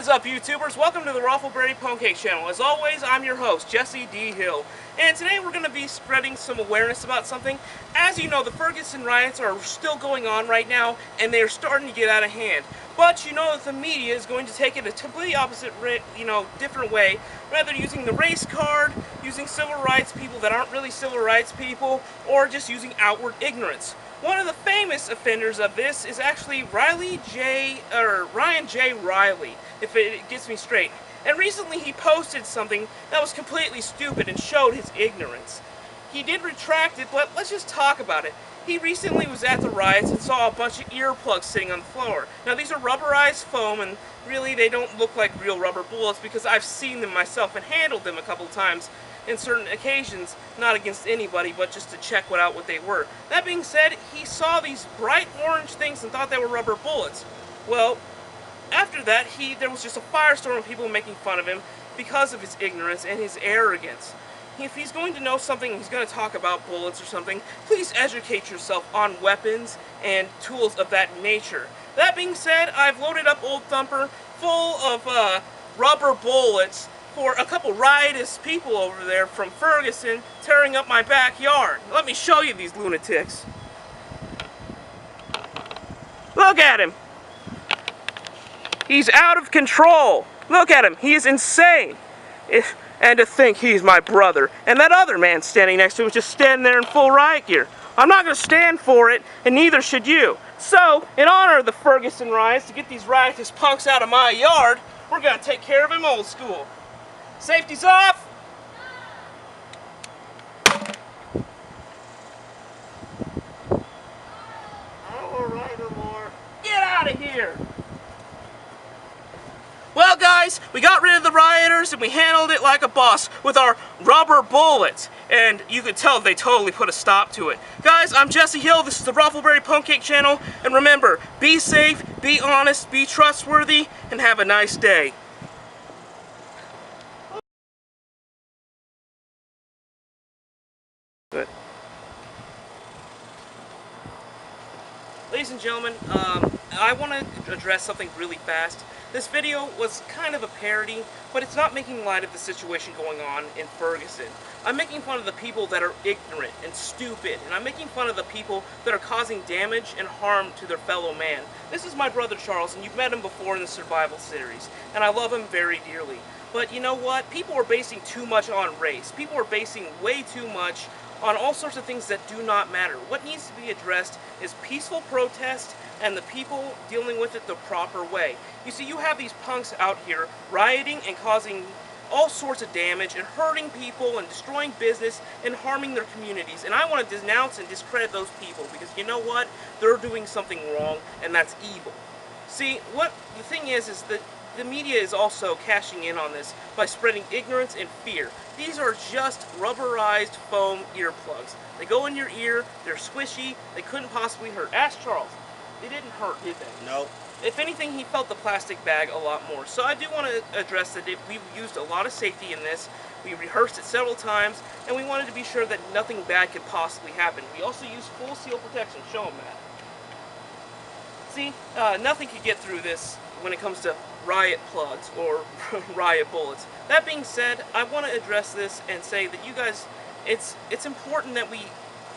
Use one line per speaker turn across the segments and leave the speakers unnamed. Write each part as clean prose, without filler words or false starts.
What is up, YouTubers? Welcome to the Raffleberry Pancake channel. As always, I'm your host, Jesse D. Hill. And today we're going to be spreading some awareness about something. As you know, the Ferguson riots are still going on right now, and they're starting to get out of hand. But you know that the media is going to take it a completely opposite, different way, rather using the race card, using civil rights people that aren't really civil rights people, or just using outward ignorance. One of the famous offenders of this is actually Ryan J. Riley, if it gets me straight. And recently he posted something that was completely stupid and showed his ignorance. He did retract it, but let's just talk about it. He recently was at the riots and saw a bunch of earplugs sitting on the floor. Now these are rubberized foam, and really they don't look like real rubber bullets because I've seen them myself and handled them a couple times in certain occasions, not against anybody, but just to check out what they were. That being said, he saw these bright orange things and thought they were rubber bullets. Well, after that, there was just a firestorm of people making fun of him because of his ignorance and his arrogance. If he's going to know something, he's going to talk about bullets or something, please educate yourself on weapons and tools of that nature. That being said, I've loaded up Old Thumper full of rubber bullets for a couple riotous people over there from Ferguson tearing up my backyard. Let me show you these lunatics. Look at him. He's out of control. Look at him. He is insane. And to think he's my brother. And that other man standing next to him is just standing there in full riot gear. I'm not going to stand for it, and neither should you. So, in honor of the Ferguson riots, to get these riotous punks out of my yard, we're going to take care of him old school. Safety's off! I don't ride no more. Get out of here! Well guys, we got rid of the rioters and we handled it like a boss with our rubber bullets. And you could tell they totally put a stop to it. Guys, I'm Jesse Hill, this is the Raffleberry Pancake channel, and remember, be safe, be honest, be trustworthy, and have a nice day. Good. Ladies and gentlemen, I want to address something really fast. This video was kind of a parody, but it's not making light of the situation going on in Ferguson. I'm making fun of the people that are ignorant and stupid, and I'm making fun of the people that are causing damage and harm to their fellow man. This is my brother Charles, and you've met him before in the survival series, and I love him very dearly. But you know what? People are basing too much on race. People are basing way too much on all sorts of things that do not matter. What needs to be addressed is peaceful protest and the people dealing with it the proper way. You see, you have these punks out here rioting and causing all sorts of damage and hurting people and destroying business and harming their communities. And I want to denounce and discredit those people because you know what? They're doing something wrong, and that's evil. See, what the thing is that the media is also cashing in on this by spreading ignorance and fear. These are just rubberized foam earplugs. They go in your ear, they're squishy, they couldn't possibly hurt. Ask Charles. They didn't hurt, did they?
No.
If anything, he felt the plastic bag a lot more. So I do want to address that we've used a lot of safety in this. We rehearsed it several times, and we wanted to be sure that nothing bad could possibly happen. We also used full seal protection. Show them that. See, nothing could get through this when it comes to riot plugs or riot bullets. That being said, I want to address this and say that you guys, it's important that we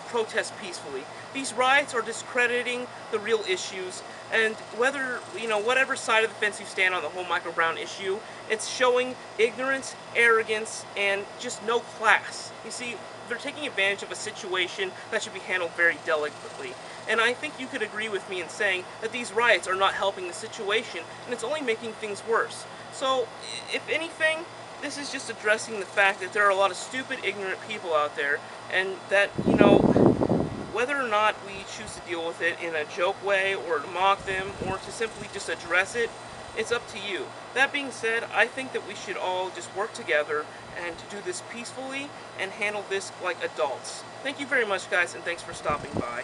protest peacefully. These riots are discrediting the real issues, and whether, whatever side of the fence you stand on the whole Michael Brown issue, it's showing ignorance, arrogance, and just no class. You see, they're taking advantage of a situation that should be handled very delicately. And I think you could agree with me in saying that these riots are not helping the situation, and it's only making things worse. So, if anything, this is just addressing the fact that there are a lot of stupid, ignorant people out there, and that, whether or not we choose to deal with it in a joke way, or to mock them, or to simply just address it, it's up to you. That being said, I think that we should all just work together and to do this peacefully and handle this like adults. Thank you very much, guys, and thanks for stopping by.